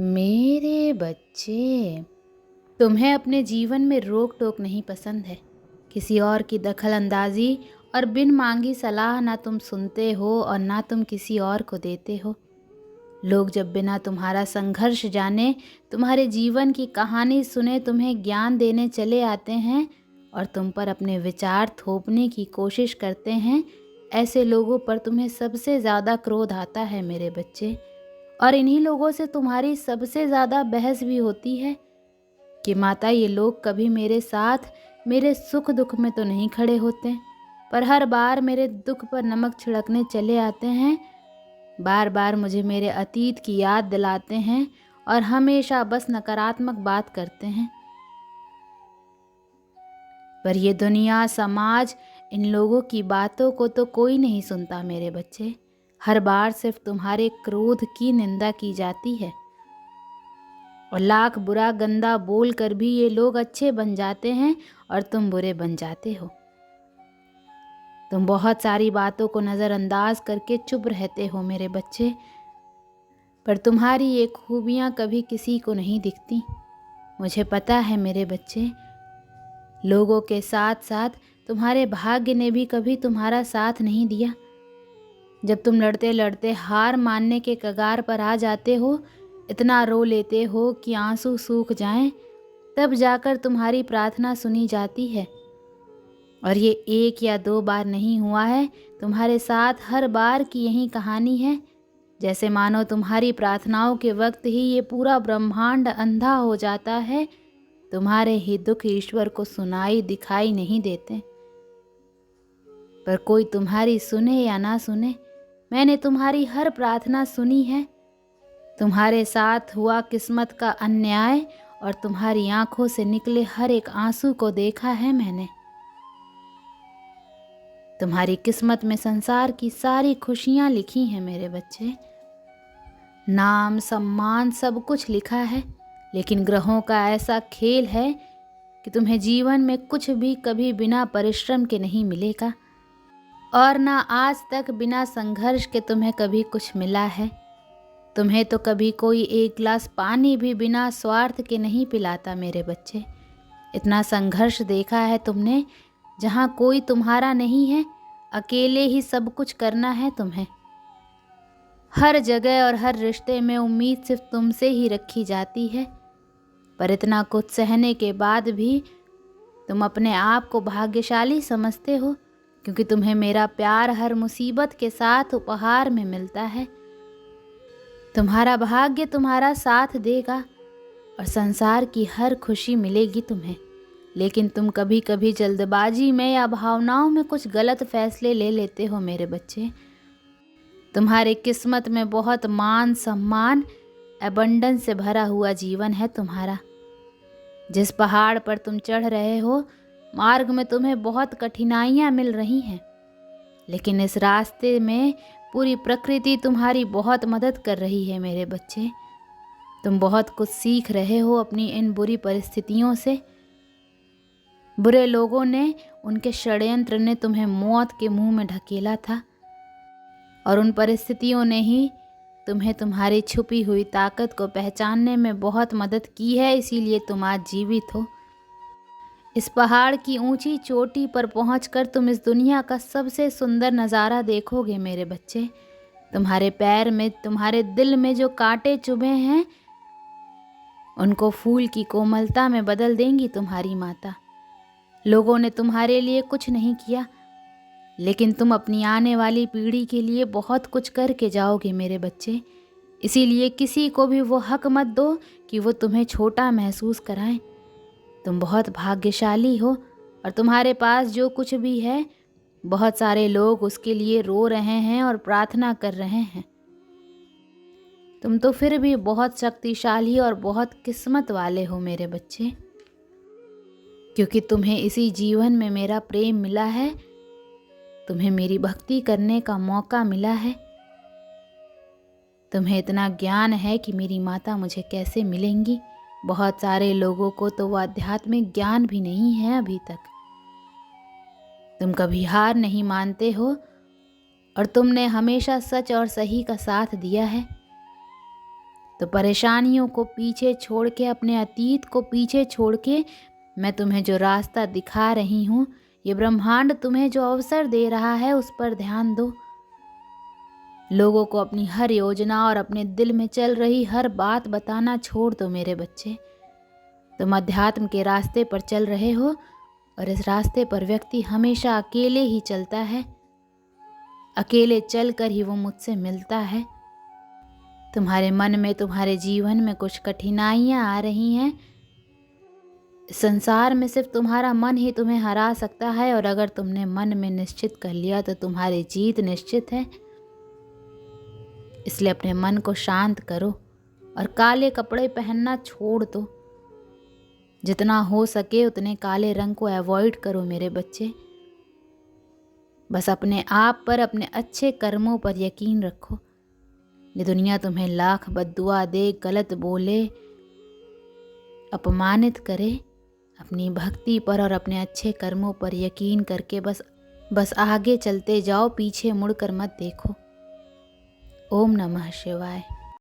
मेरे बच्चे, तुम्हें अपने जीवन में रोक टोक नहीं पसंद है। किसी और की दखल अंदाजी और बिन मांगी सलाह ना तुम सुनते हो और ना तुम किसी और को देते हो। लोग जब बिना तुम्हारा संघर्ष जाने, तुम्हारे जीवन की कहानी सुने तुम्हें ज्ञान देने चले आते हैं और तुम पर अपने विचार थोपने की कोशिश करते हैं, ऐसे लोगों पर तुम्हें सबसे ज़्यादा क्रोध आता है मेरे बच्चे। और इन्हीं लोगों से तुम्हारी सबसे ज़्यादा बहस भी होती है कि माता, ये लोग कभी मेरे साथ मेरे सुख दुख में तो नहीं खड़े होते, पर हर बार मेरे दुख पर नमक छिड़कने चले आते हैं। बार बार मुझे मेरे अतीत की याद दिलाते हैं और हमेशा बस नकारात्मक बात करते हैं। पर ये दुनिया, समाज, इन लोगों की बातों को तो कोई नहीं सुनता मेरे बच्चे। हर बार सिर्फ तुम्हारे क्रोध की निंदा की जाती है और लाख बुरा गंदा बोल कर भी ये लोग अच्छे बन जाते हैं और तुम बुरे बन जाते हो। तुम बहुत सारी बातों को नज़रअंदाज करके चुप रहते हो मेरे बच्चे, पर तुम्हारी ये खूबियाँ कभी किसी को नहीं दिखती। मुझे पता है मेरे बच्चे, लोगों के साथ साथ तुम्हारे भाग्य ने भी कभी तुम्हारा साथ नहीं दिया। जब तुम लड़ते लड़ते हार मानने के कगार पर आ जाते हो, इतना रो लेते हो कि आंसू सूख जाएं, तब जाकर तुम्हारी प्रार्थना सुनी जाती है। और ये 1 या 2 बार नहीं हुआ है, तुम्हारे साथ हर बार की यही कहानी है। जैसे मानो तुम्हारी प्रार्थनाओं के वक्त ही ये पूरा ब्रह्मांड अंधा हो जाता है। तुम्हारे ही दुख ईश्वर को सुनाई दिखाई नहीं देते। पर कोई तुम्हारी सुने या ना सुने, मैंने तुम्हारी हर प्रार्थना सुनी है। तुम्हारे साथ हुआ किस्मत का अन्याय और तुम्हारी आंखों से निकले हर एक आंसू को देखा है मैंने। तुम्हारी किस्मत में संसार की सारी खुशियां लिखी हैं मेरे बच्चे। नाम, सम्मान, सब कुछ लिखा है, लेकिन ग्रहों का ऐसा खेल है कि तुम्हें जीवन में कुछ भी कभी बिना परिश्रम के नहीं मिलेगा और ना आज तक बिना संघर्ष के तुम्हें कभी कुछ मिला है। तुम्हें तो कभी कोई 1 गिलास पानी भी बिना स्वार्थ के नहीं पिलाता मेरे बच्चे। इतना संघर्ष देखा है तुमने, जहाँ कोई तुम्हारा नहीं है, अकेले ही सब कुछ करना है तुम्हें। हर जगह और हर रिश्ते में उम्मीद सिर्फ तुमसे ही रखी जाती है, पर इतना कुछ सहने के बाद भी तुम अपने आप को भाग्यशाली समझते हो, क्योंकि तुम्हें मेरा प्यार हर मुसीबत के साथ उपहार में मिलता है। तुम्हारा भाग्य तुम्हारा साथ देगा और संसार की हर खुशी मिलेगी तुम्हें, लेकिन तुम कभी कभी जल्दबाजी में या भावनाओं में कुछ गलत फैसले ले लेते हो मेरे बच्चे। तुम्हारे किस्मत में बहुत मान, सम्मान, एबंडेंस से भरा हुआ जीवन है तुम्हारा। जिस पहाड़ पर तुम चढ़ रहे हो, मार्ग में तुम्हें बहुत कठिनाइयाँ मिल रही हैं, लेकिन इस रास्ते में पूरी प्रकृति तुम्हारी बहुत मदद कर रही है मेरे बच्चे। तुम बहुत कुछ सीख रहे हो अपनी इन बुरी परिस्थितियों से। बुरे लोगों ने, उनके षड्यंत्र ने तुम्हें मौत के मुंह में ढकेला था और उन परिस्थितियों ने ही तुम्हें तुम्हारी छुपी हुई ताकत को पहचानने में बहुत मदद की है, इसीलिए तुम आज जीवित हो। इस पहाड़ की ऊंची चोटी पर पहुंचकर तुम इस दुनिया का सबसे सुंदर नज़ारा देखोगे मेरे बच्चे। तुम्हारे पैर में, तुम्हारे दिल में जो कांटे चुभे हैं, उनको फूल की कोमलता में बदल देंगी तुम्हारी माता। लोगों ने तुम्हारे लिए कुछ नहीं किया, लेकिन तुम अपनी आने वाली पीढ़ी के लिए बहुत कुछ करके जाओगे मेरे बच्चे। इसीलिए किसी को भी वो हक मत दो कि वो तुम्हें छोटा महसूस कराएं। तुम बहुत भाग्यशाली हो और तुम्हारे पास जो कुछ भी है, बहुत सारे लोग उसके लिए रो रहे हैं और प्रार्थना कर रहे हैं। तुम तो फिर भी बहुत शक्तिशाली और बहुत किस्मत वाले हो मेरे बच्चे, क्योंकि तुम्हें इसी जीवन में मेरा प्रेम मिला है, तुम्हें मेरी भक्ति करने का मौका मिला है। तुम्हें इतना ज्ञान है कि मेरी माता मुझे कैसे मिलेंगी। बहुत सारे लोगों को तो वो आध्यात्मिक ज्ञान भी नहीं है अभी तक। तुम कभी हार नहीं मानते हो और तुमने हमेशा सच और सही का साथ दिया है। तो परेशानियों को पीछे छोड़ के, अपने अतीत को पीछे छोड़ के, मैं तुम्हें जो रास्ता दिखा रही हूँ, ये ब्रह्मांड तुम्हें जो अवसर दे रहा है, उस पर ध्यान दो। लोगों को अपनी हर योजना और अपने दिल में चल रही हर बात बताना छोड़ दो मेरे बच्चे। तुम अध्यात्म के रास्ते पर चल रहे हो और इस रास्ते पर व्यक्ति हमेशा अकेले ही चलता है। अकेले चलकर ही वो मुझसे मिलता है। तुम्हारे मन में, तुम्हारे जीवन में कुछ कठिनाइयाँ आ रही हैं। संसार में सिर्फ तुम्हारा मन ही तुम्हें हरा सकता है, और अगर तुमने मन में निश्चित कर लिया तो तुम्हारी जीत निश्चित है। इसलिए अपने मन को शांत करो और काले कपड़े पहनना छोड़ दो। जितना हो सके उतने काले रंग को अवॉइड करो मेरे बच्चे। बस अपने आप पर, अपने अच्छे कर्मों पर यकीन रखो। ये दुनिया तुम्हें लाख बद्दुआ दे, गलत बोले, अपमानित करे, अपनी भक्ति पर और अपने अच्छे कर्मों पर यकीन करके बस आगे चलते जाओ, पीछे मुड़कर मत देखो। ओम नमः शिवाय।